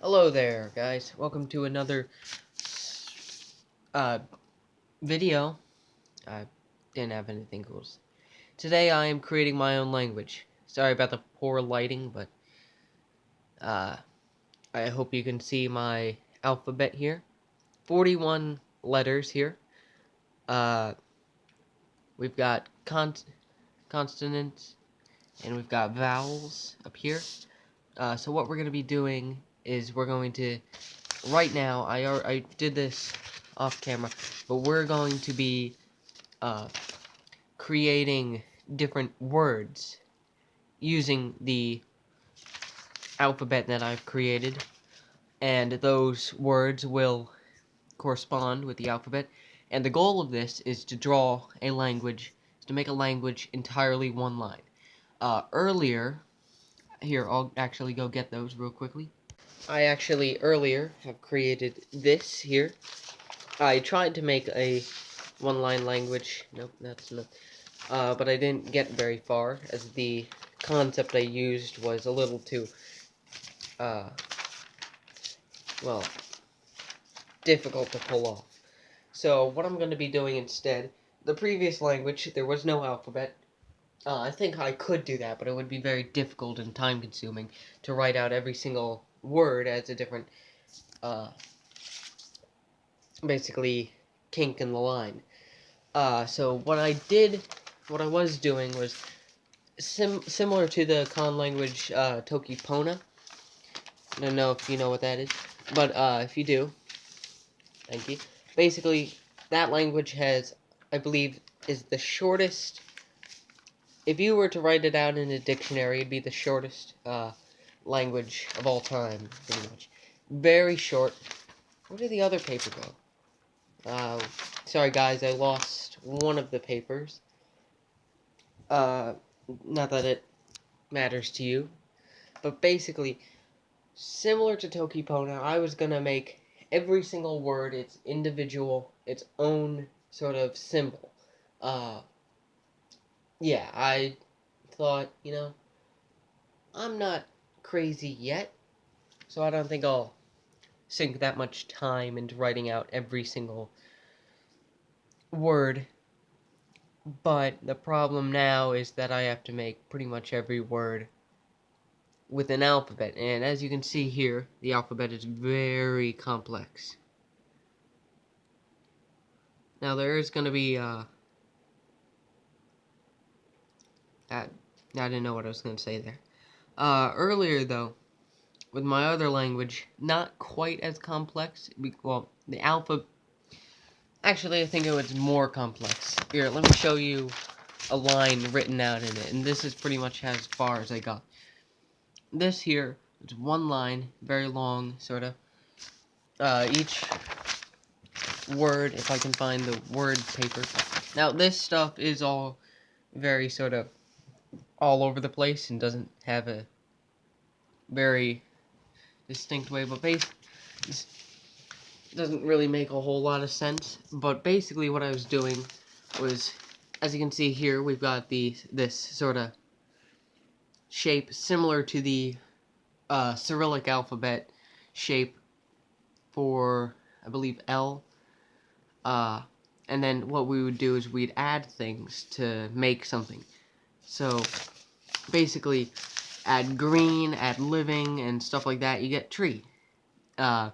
Hello there, guys. Welcome to another uh, video. I didn't have anything cool. Today I am creating my own language. Sorry about the poor lighting, but uh, I hope you can see my alphabet here. 41 letters here. Uh, we've got consonants and we've got vowels up here. So what we're going to be doing is we're going to right now, I did this off camera, but we're going to be creating different words using the alphabet that I've created, and those words will correspond with the alphabet. And the goal of this is to draw a language, to make a language entirely one line. Earlier, here, I'll actually go get those real quickly. I actually earlier have created this here. I tried to make a one-line language. Nope, that's not. But I didn't get very far, as the concept I used was a little too, well, difficult to pull off. So what I'm going to be doing instead, the previous language, there was no alphabet. I think I could do that, but it would be very difficult and time-consuming to write out every single word as a different, basically, kink in the line. So what I was doing was similar to the con language, Toki Pona. I don't know if you know what that is, but if you do, thank you. Basically, that language has, I believe, is the shortest. If you were to write it out in a dictionary, it'd be the shortest language of all time, pretty much. Very short. Where did the other paper go? Sorry guys, I lost one of the papers. Not that it matters to you, but basically, similar to Tokipona, I was gonna make every single word its individual, its own sort of symbol. Yeah, I thought, I'm not crazy yet, so I don't think I'll sink that much time into writing out every single word. But the problem now is that I have to make pretty much every word with an alphabet, and as you can see here, the alphabet is very complex. Now there is going to be, I didn't know what I was going to say there. Earlier though, with my other language, not quite as complex, well, the actually I think it was more complex. Here, let me show you a line written out in it, and this is pretty much as far as I got. This here is one line, very long, sort of. Each word, if I can find the word paper. Now, this stuff is all very sort of all over the place and doesn't have a very distinct way, but this doesn't really make a whole lot of sense. But basically what I was doing was, as you can see here, we've got this sort of shape similar to the Cyrillic alphabet shape for, I believe, L. And then what we would do is we'd add things to make something. So basically, add green, add living, and stuff like that, you get tree. I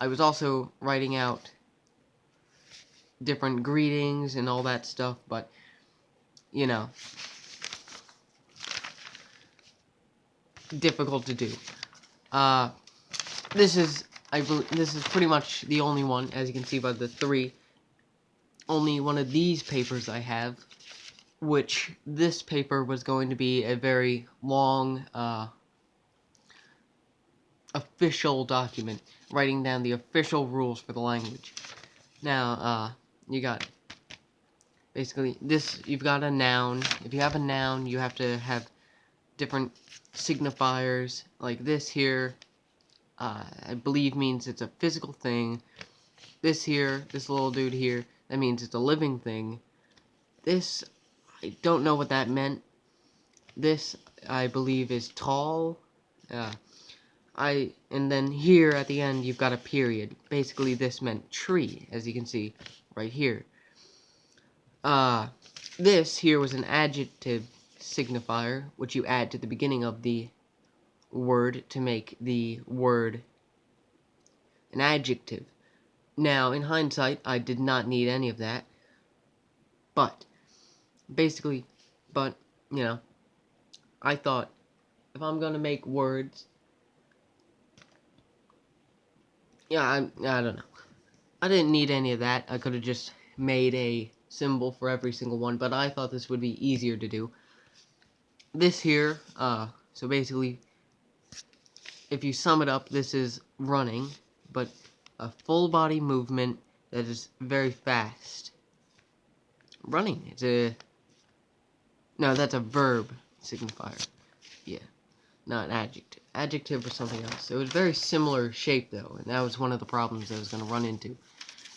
was also writing out different greetings and all that stuff, but, difficult to do. This is pretty much the only one, as you can see by the three. Only one of these papers I have, which this paper was going to be a very long, official document, writing down the official rules for the language. Now, you got, basically, you've got a noun. If you have a noun, you have to have different signifiers, like this here, I believe means it's a physical thing. This here, this little dude here, that means it's a living thing. This, I don't know what that meant. This, I believe, is tall. And then here at the end you've got a period. Basically this meant tree, as you can see right here. This here was an adjective signifier, which you add to the beginning of the word to make the word an adjective. Now, in hindsight, I did not need any of that, but, basically, you know, I thought, if I'm gonna make words, I don't know. I didn't need any of that. I could have just made a symbol for every single one, but I thought this would be easier to do. This here, so basically, if you sum it up, this is running, but a full body movement that is very fast. Running, no, that's a verb signifier. Yeah, not adjective. Adjective or something else. It was very similar shape, though, and that was one of the problems I was going to run into.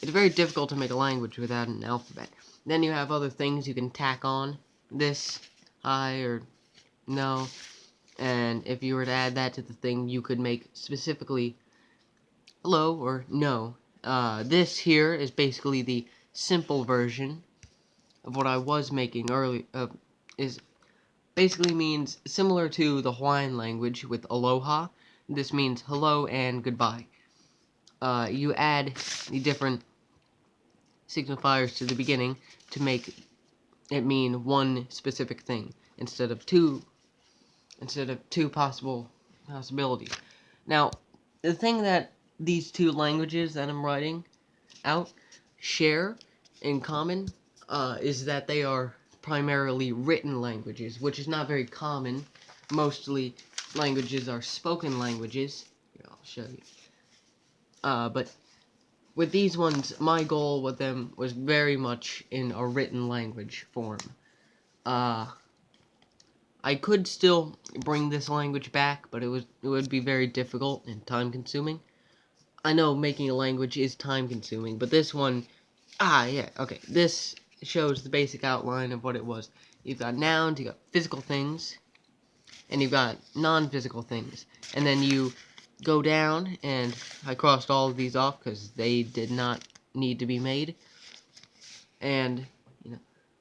It's very difficult to make a language without an alphabet. Then you have other things you can tack on. This, hi, or no. And if you were to add that to the thing, you could make specifically hello or no. This here is basically the simple version of what I was making earlier. Is basically means similar to the Hawaiian language with aloha. This means hello and goodbye. You add the different signifiers to the beginning to make it mean one specific thing instead of two possibilities. Now, the thing that these two languages that I'm writing out share in common is that they are primarily written languages, which is not very common. Mostly languages are spoken languages. Here, I'll show you. But with these ones, my goal with them was very much in a written language form. I could still bring this language back, but it would be very difficult and time-consuming. I know making a language is time-consuming, but this one, yeah, okay. This shows the basic outline of what it was. You've got nouns, you've got physical things, and you've got non-physical things. And then you go down, and I crossed all of these off because they did not need to be made. And,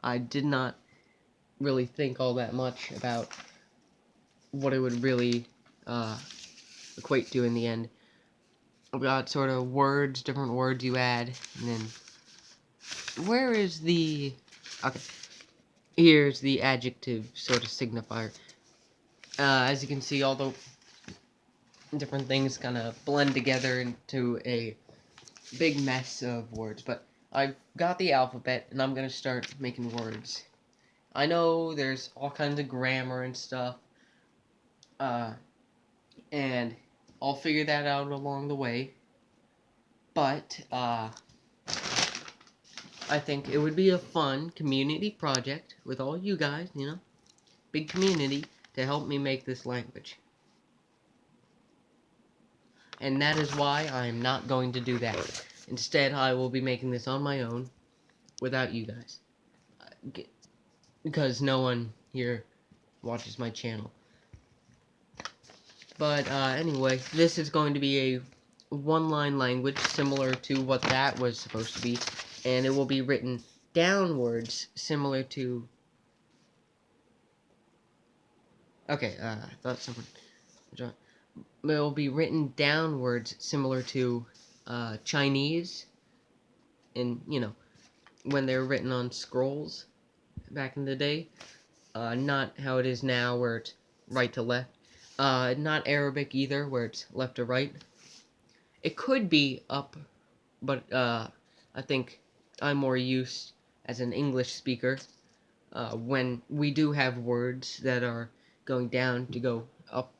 I did not really think all that much about what it would really equate to in the end. I've got sort of words, different words you add, and then where is the... Okay, here's the adjective sort of signifier. As you can see, all the different things kind of blend together into a big mess of words, but I've got the alphabet, and I'm going to start making words. I know there's all kinds of grammar and stuff, and I'll figure that out along the way, but, I think it would be a fun community project with all you guys, big community, to help me make this language. And that is why I am not going to do that. Instead, I will be making this on my own, without you guys. Because no one here watches my channel. But, anyway, this is going to be a one-line language, similar to what that was supposed to be. And it will be written downwards, similar to... Okay, I thought someone... It will be written downwards, similar to Chinese, and, when they were written on scrolls back in the day. Not how it is now, where it's right to left. Not Arabic either, where it's left to right. It could be up, but I think I'm more used as an English speaker when we do have words that are going down to go up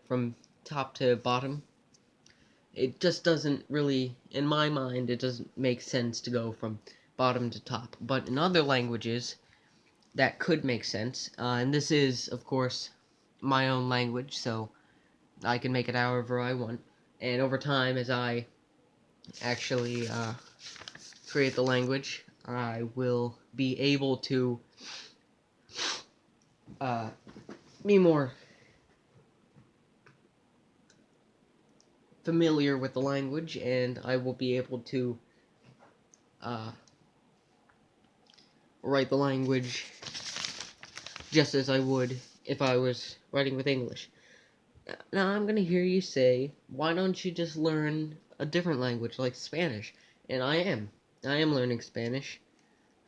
from top to bottom. It just doesn't really, in my mind, it doesn't make sense to go from bottom to top. But in other languages, that could make sense. And this is, of course, my own language, so I can make it however I want. And over time, as I actually create the language, I will be able to be more familiar with the language, and I will be able to write the language just as I would if I was writing with English. Now I'm gonna hear you say, why don't you just learn a different language like Spanish? And I am. I am learning Spanish.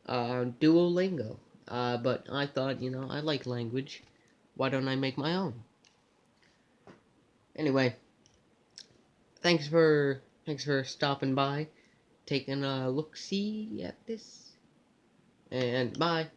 Duolingo. But I thought, I like language. Why don't I make my own? Anyway, thanks for stopping by, taking a look-see at this, and bye.